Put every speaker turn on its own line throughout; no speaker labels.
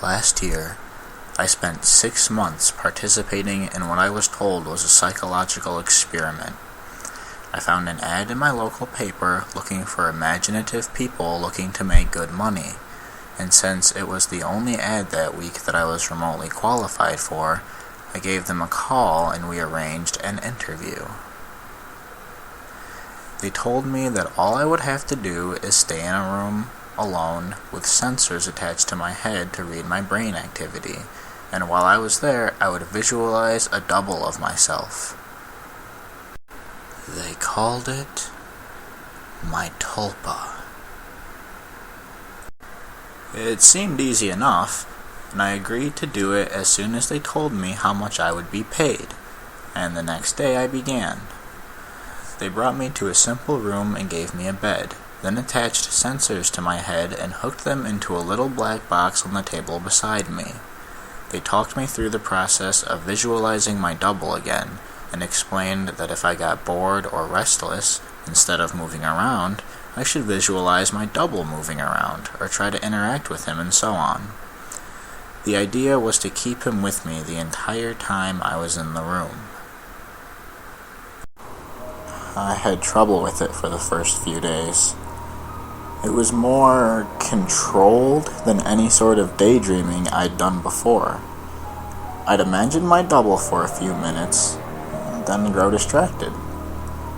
Last year, I spent 6 months participating in what I was told was a psychological experiment. I found an ad in my local paper looking for imaginative people looking to make good money, and since it was the only ad that week that I was remotely qualified for, I gave them a call and we arranged an interview. They told me that all I would have to do is stay in a room alone with sensors attached to my head to read my brain activity, and while I was there, I would visualize a double of myself. They called it my Tulpa. It seemed easy enough, and I agreed to do it as soon as they told me how much I would be paid, and the next day I began. They brought me to a simple room and gave me a bed, then attached sensors to my head and hooked them into a little black box on the table beside me. They talked me through the process of visualizing my double again, and explained that if I got bored or restless, instead of moving around, I should visualize my double moving around, or try to interact with him and so on. The idea was to keep him with me the entire time I was in the room. I had trouble with it for the first few days. It was more controlled than any sort of daydreaming I'd done before. I'd imagine my double for a few minutes, then grow distracted.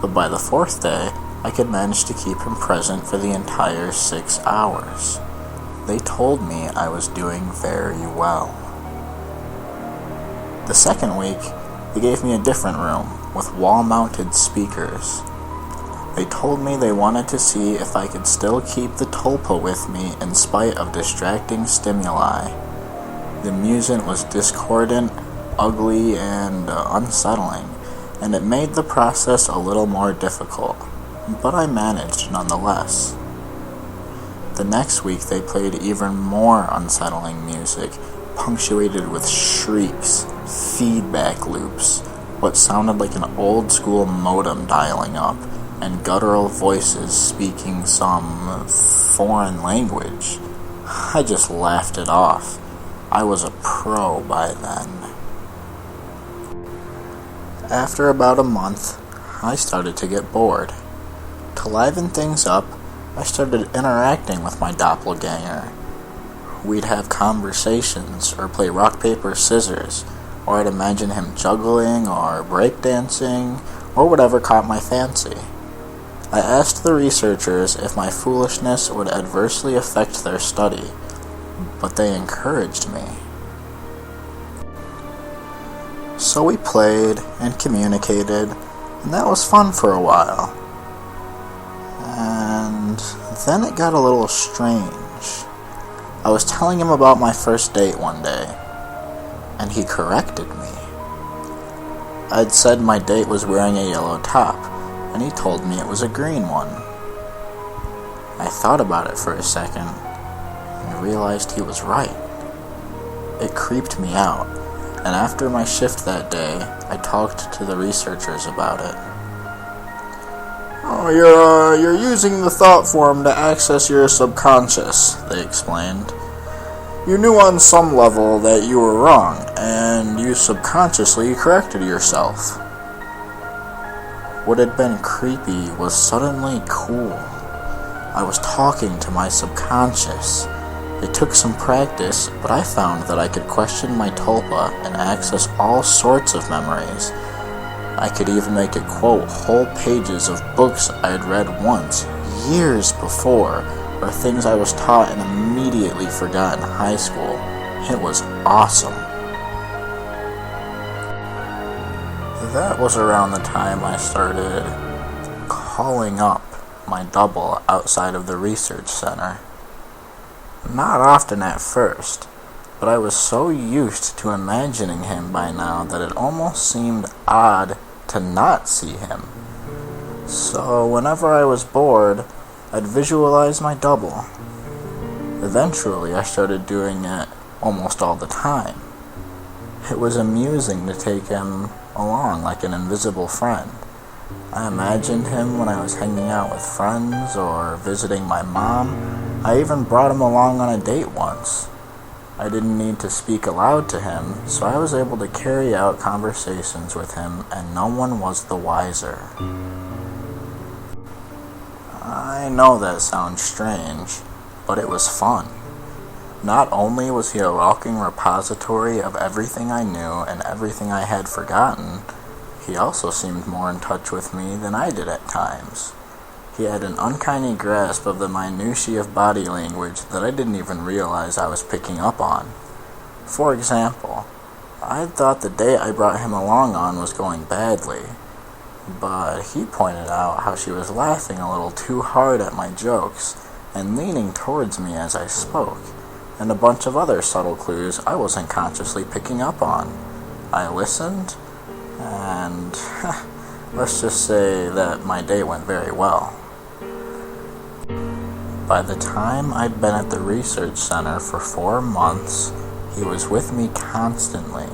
But by the fourth day, I could manage to keep him present for the entire 6 hours. They told me I was doing very well. The second week, they gave me a different room with wall-mounted speakers. They told me they wanted to see if I could still keep the Tulpa with me in spite of distracting stimuli. The music was discordant, ugly, and unsettling, and it made the process a little more difficult, but I managed nonetheless. The next week they played even more unsettling music, punctuated with shrieks, feedback loops, what sounded like an old-school modem dialing up, and guttural voices speaking some foreign language. I just laughed it off. I was a pro by then. After about a month, I started to get bored. To liven things up, I started interacting with my doppelganger. We'd have conversations, or play rock, paper, scissors, or I'd imagine him juggling, or breakdancing, or whatever caught my fancy. I asked the researchers if my foolishness would adversely affect their study, but they encouraged me. So we played and communicated, and that was fun for a while. And then it got a little strange. I was telling him about my first date one day, and he corrected me. I'd said my date was wearing a yellow top, and he told me it was a green one. I thought about it for a second, and realized he was right. It creeped me out, and after my shift that day, I talked to the researchers about it. "Oh, you're using the thought form to access your subconscious," they explained. "You knew on some level that you were wrong, and you subconsciously corrected yourself." What had been creepy was suddenly cool. I was talking to my subconscious. It took some practice, but I found that I could question my Tulpa and access all sorts of memories. I could even make it quote whole pages of books I had read once, years before, or things I was taught and immediately forgot in high school. It was awesome. That was around the time I started calling up my double outside of the research center. Not often at first, but I was so used to imagining him by now that it almost seemed odd to not see him. So whenever I was bored, I'd visualize my double. Eventually, I started doing it almost all the time. It was amusing to take him along like an invisible friend. I imagined him when I was hanging out with friends or visiting my mom. I even brought him along on a date once. I didn't need to speak aloud to him, so I was able to carry out conversations with him, and no one was the wiser. I know that sounds strange, but it was fun. Not only was he a walking repository of everything I knew and everything I had forgotten, he also seemed more in touch with me than I did at times. He had an uncanny grasp of the minutiae of body language that I didn't even realize I was picking up on. For example, I thought the date I brought him along on was going badly, but he pointed out how she was laughing a little too hard at my jokes and leaning towards me as I spoke, and a bunch of other subtle clues I wasn't consciously picking up on. I listened, and let's just say that my day went very well. By the time I'd been at the research center for 4 months, he was with me constantly.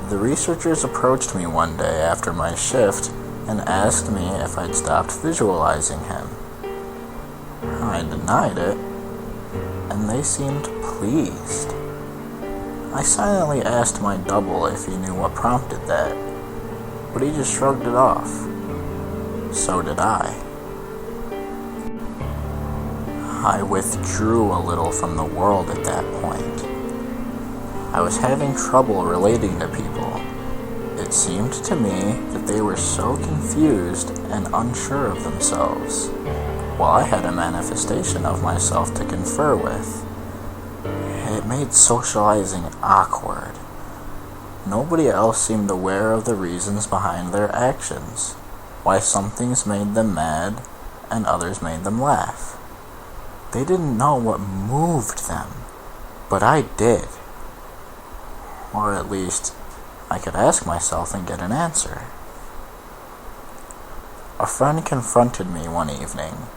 The researchers approached me one day after my shift and asked me if I'd stopped visualizing him. I denied it, and they seemed pleased. I silently asked my double if he knew what prompted that, but he just shrugged it off. So did I. I withdrew a little from the world at that point. I was having trouble relating to people. It seemed to me that they were so confused and unsure of themselves, while I had a manifestation of myself to confer with. It made socializing awkward. Nobody else seemed aware of the reasons behind their actions, why some things made them mad and others made them laugh. They didn't know what moved them, but I did. Or at least, I could ask myself and get an answer. A friend confronted me one evening.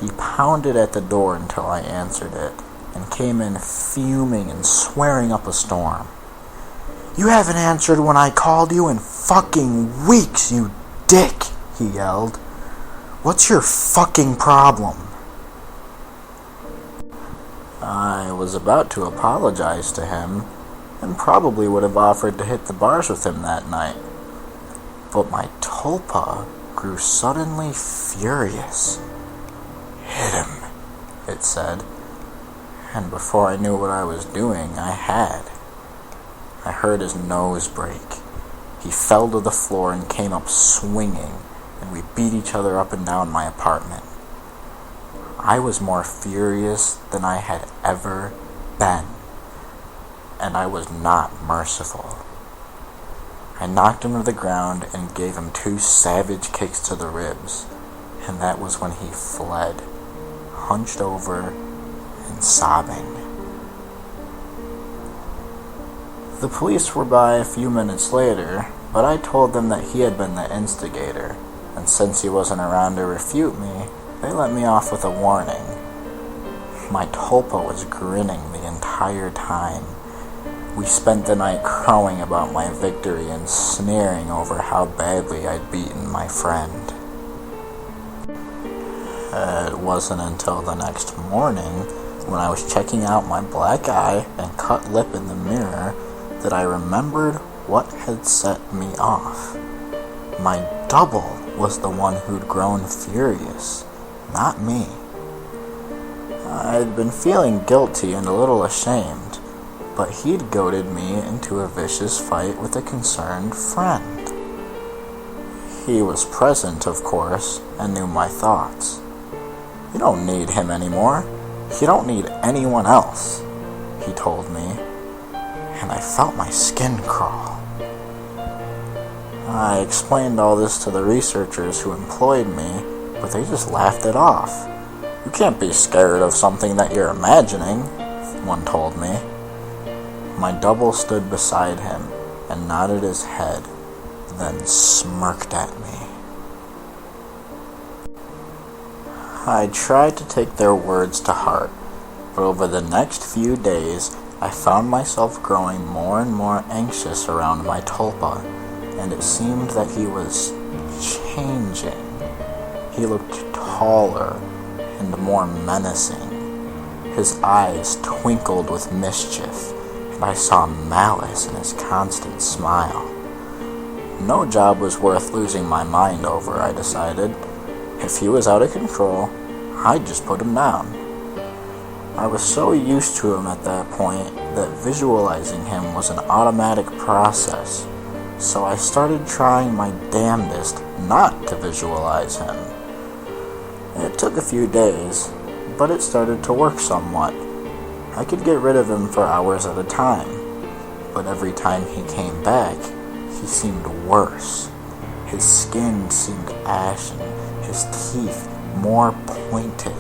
He pounded at the door until I answered it, and came in fuming and swearing up a storm. "You haven't answered when I called you in fucking weeks, you dick," he yelled. "What's your fucking problem?" I was about to apologize to him, and probably would have offered to hit the bars with him that night. But my Tulpa grew suddenly furious. "Hit him," it said, and before I knew what I was doing, I had. I heard his nose break. He fell to the floor and came up swinging, and we beat each other up and down my apartment. I was more furious than I had ever been, and I was not merciful. I knocked him to the ground and gave him 2 savage kicks to the ribs, and that was when he fled, hunched over and sobbing. The police were by a few minutes later, but I told them that he had been the instigator, and since he wasn't around to refute me, they let me off with a warning. My Tulpa was grinning the entire time. We spent the night crowing about my victory and sneering over how badly I'd beaten my friend. It wasn't until the next morning, when I was checking out my black eye and cut lip in the mirror, that I remembered what had set me off. My double was the one who'd grown furious, not me. I'd been feeling guilty and a little ashamed, but he'd goaded me into a vicious fight with a concerned friend. He was present, of course, and knew my thoughts. "You don't need him anymore. You don't need anyone else," he told me, and I felt my skin crawl. I explained all this to the researchers who employed me, but they just laughed it off. "You can't be scared of something that you're imagining," one told me. My double stood beside him and nodded his head, then smirked at me. I tried to take their words to heart, but over the next few days, I found myself growing more and more anxious around my Tulpa, and it seemed that he was changing. He looked taller and more menacing. His eyes twinkled with mischief, and I saw malice in his constant smile. No job was worth losing my mind over, I decided. If he was out of control, I'd just put him down. I was so used to him at that point that visualizing him was an automatic process, so I started trying my damnedest not to visualize him. It took a few days, but it started to work somewhat. I could get rid of him for hours at a time, but every time he came back, he seemed worse. His skin seemed ashen, his teeth more pointed.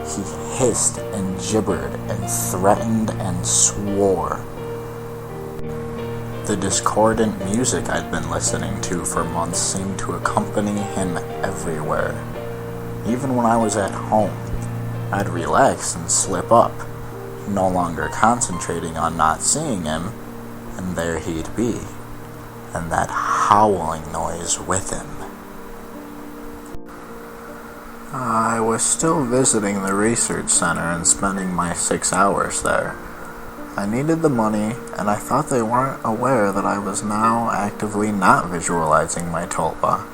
He hissed and gibbered and threatened and swore. The discordant music I'd been listening to for months seemed to accompany him everywhere. Even when I was at home, I'd relax and slip up, no longer concentrating on not seeing him, and there he'd be, and that howling noise with him. I was still visiting the research center and spending my 6 hours there. I needed the money, and I thought they weren't aware that I was now actively not visualizing my Tulpa.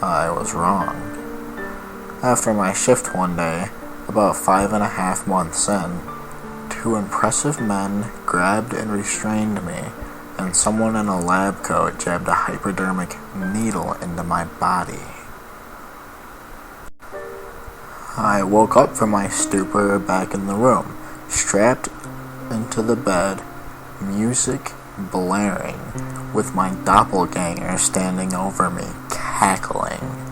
I was wrong. After my shift one day, about 5.5 months in, 2 impressive men grabbed and restrained me, and someone in a lab coat jabbed a hypodermic needle into my body. I woke up from my stupor back in the room, strapped into the bed, music blaring, with my doppelganger standing over me, cackling.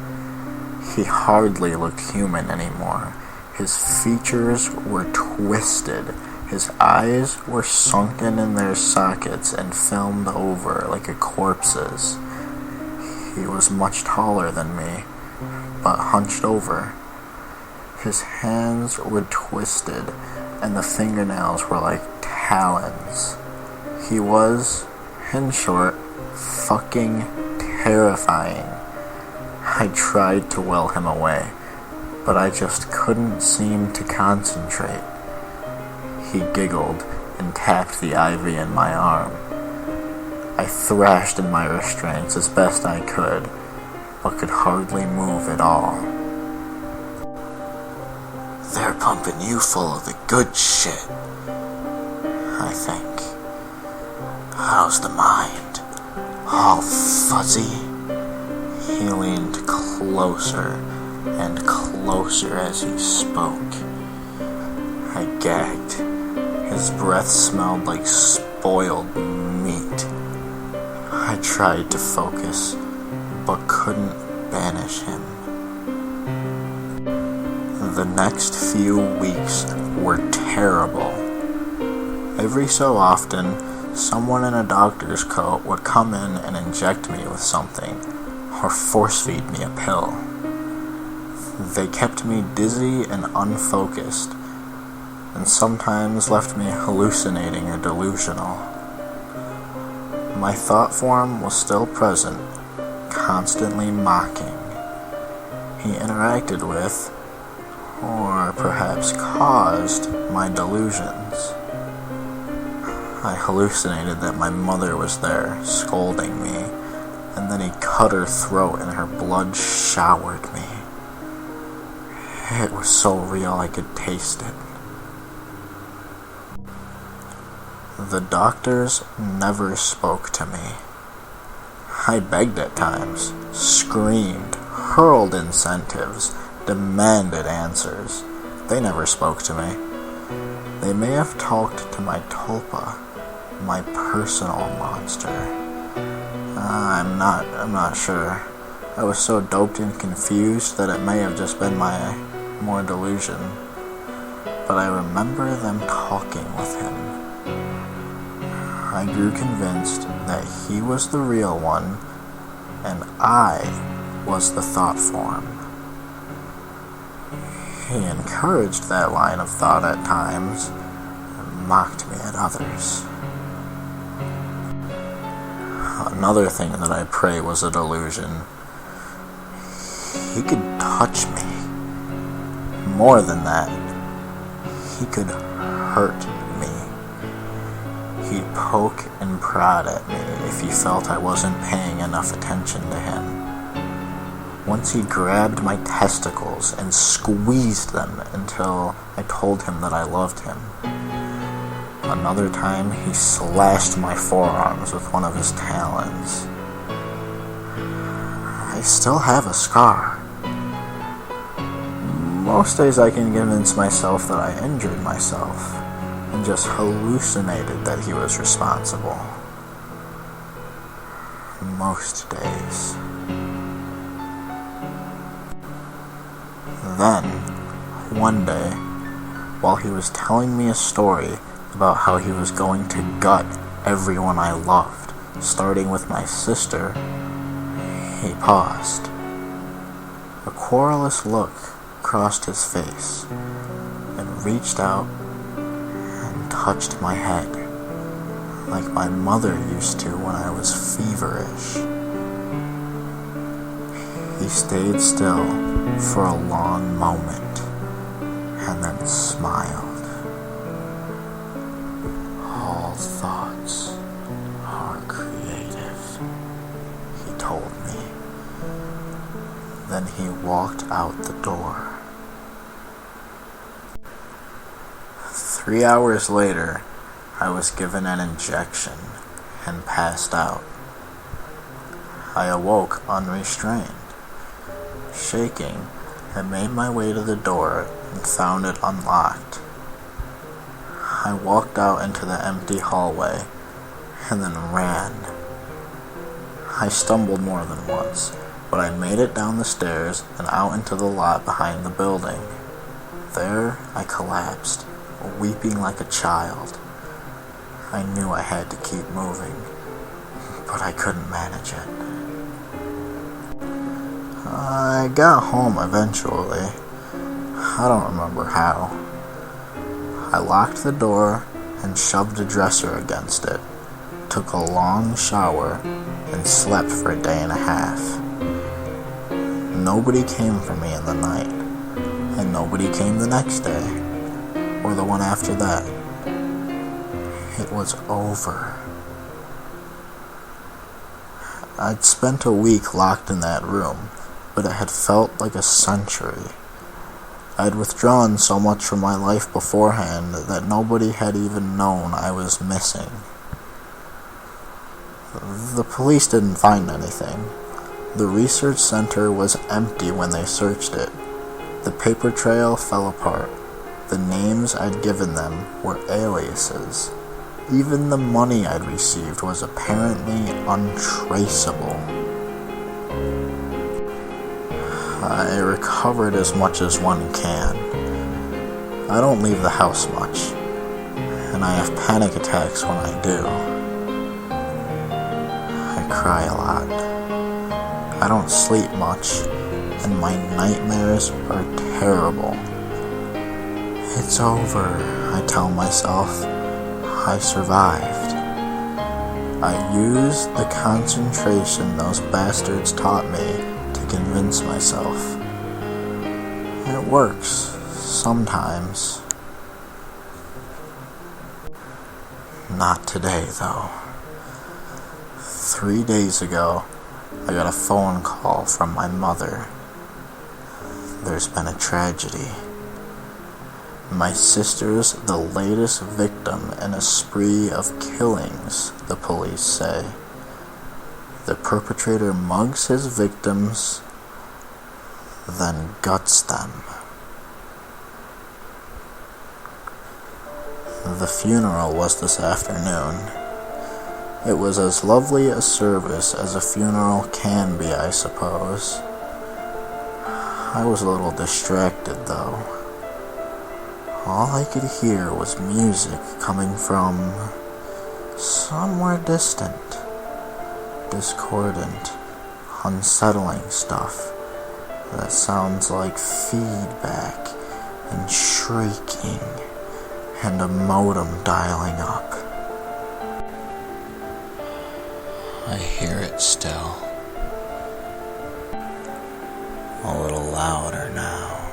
He hardly looked human anymore. His features were twisted. His eyes were sunken in their sockets and filmed over like a corpse's. He was much taller than me, but hunched over. His hands were twisted, and the fingernails were like talons. He was, in short, fucking terrifying. I tried to will him away, but I just couldn't seem to concentrate. He giggled and tapped the IV in my arm. I thrashed in my restraints as best I could, but could hardly move at all. They're pumping you full of the good shit, I think. How's the mind? All fuzzy? He leaned closer and closer as he spoke. I gagged. His breath smelled like spoiled meat. I tried to focus, but couldn't banish him. The next few weeks were terrible. Every so often, someone in a doctor's coat would come in and inject me with something, or force-feed me a pill. They kept me dizzy and unfocused, and sometimes left me hallucinating or delusional. My thought form was still present, constantly mocking. He interacted with, or perhaps caused, my delusions. I hallucinated that my mother was there, scolding me, and then he cut her throat and her blood showered me. It was so real I could taste it. The doctors never spoke to me. I begged at times, screamed, hurled incentives, demanded answers. They never spoke to me. They may have talked to my Tulpa, my personal monster. I'm not sure. I was so doped and confused that it may have just been my more delusion. But I remember them talking with him. I grew convinced that he was the real one, and I was the thought form. He encouraged that line of thought at times, and mocked me at others. Another thing that I pray was a delusion. He could touch me. More than that, He could hurt me. He'd poke and prod at me if he felt I wasn't paying enough attention to him. Once he grabbed my testicles and squeezed them until I told him that I loved him. Another time, he slashed my forearms with one of his talons. I still have a scar. Most days I can convince myself that I injured myself and just hallucinated that he was responsible. Most days. Then, one day, while he was telling me a story about how he was going to gut everyone I loved, starting with my sister, he paused. A querulous look crossed his face and reached out and touched my head, like my mother used to when I was feverish. He stayed still for a long moment and then smiled. All thoughts are creative, he told me. Then he walked out the door. 3 hours later, I was given an injection and passed out. I awoke unrestrained. Shaking, I made my way to the door and found it unlocked. I walked out into the empty hallway and then ran. I stumbled more than once, but I made it down the stairs and out into the lot behind the building. There, I collapsed, weeping like a child. I knew I had to keep moving, but I couldn't manage it. I got home eventually. I don't remember how. I locked the door and shoved a dresser against it, took a long shower, and slept for a day and a half. Nobody came for me in the night, and nobody came the next day, or the one after that. It was over. I'd spent a week locked in that room, but it had felt like a century. I'd withdrawn so much from my life beforehand that nobody had even known I was missing. The police didn't find anything. The research center was empty when they searched it. The paper trail fell apart. The names I'd given them were aliases. Even the money I'd received was apparently untraceable. I recovered as much as one can. I don't leave the house much, and I have panic attacks when I do. I cry a lot. I don't sleep much, and my nightmares are terrible. It's over, I tell myself. I survived. I used the concentration those bastards taught me to convince myself. It works, sometimes. Not today, though. 3 days ago, I got a phone call from my mother. There's been a tragedy. My sister's the latest victim in a spree of killings, the police say. The perpetrator mugs his victims, then guts them. The funeral was this afternoon. It was as lovely a service as a funeral can be, I suppose. I was a little distracted, though. All I could hear was music coming from somewhere distant. Discordant, unsettling stuff that sounds like feedback and shrieking and a modem dialing up. I hear it still. A little louder now.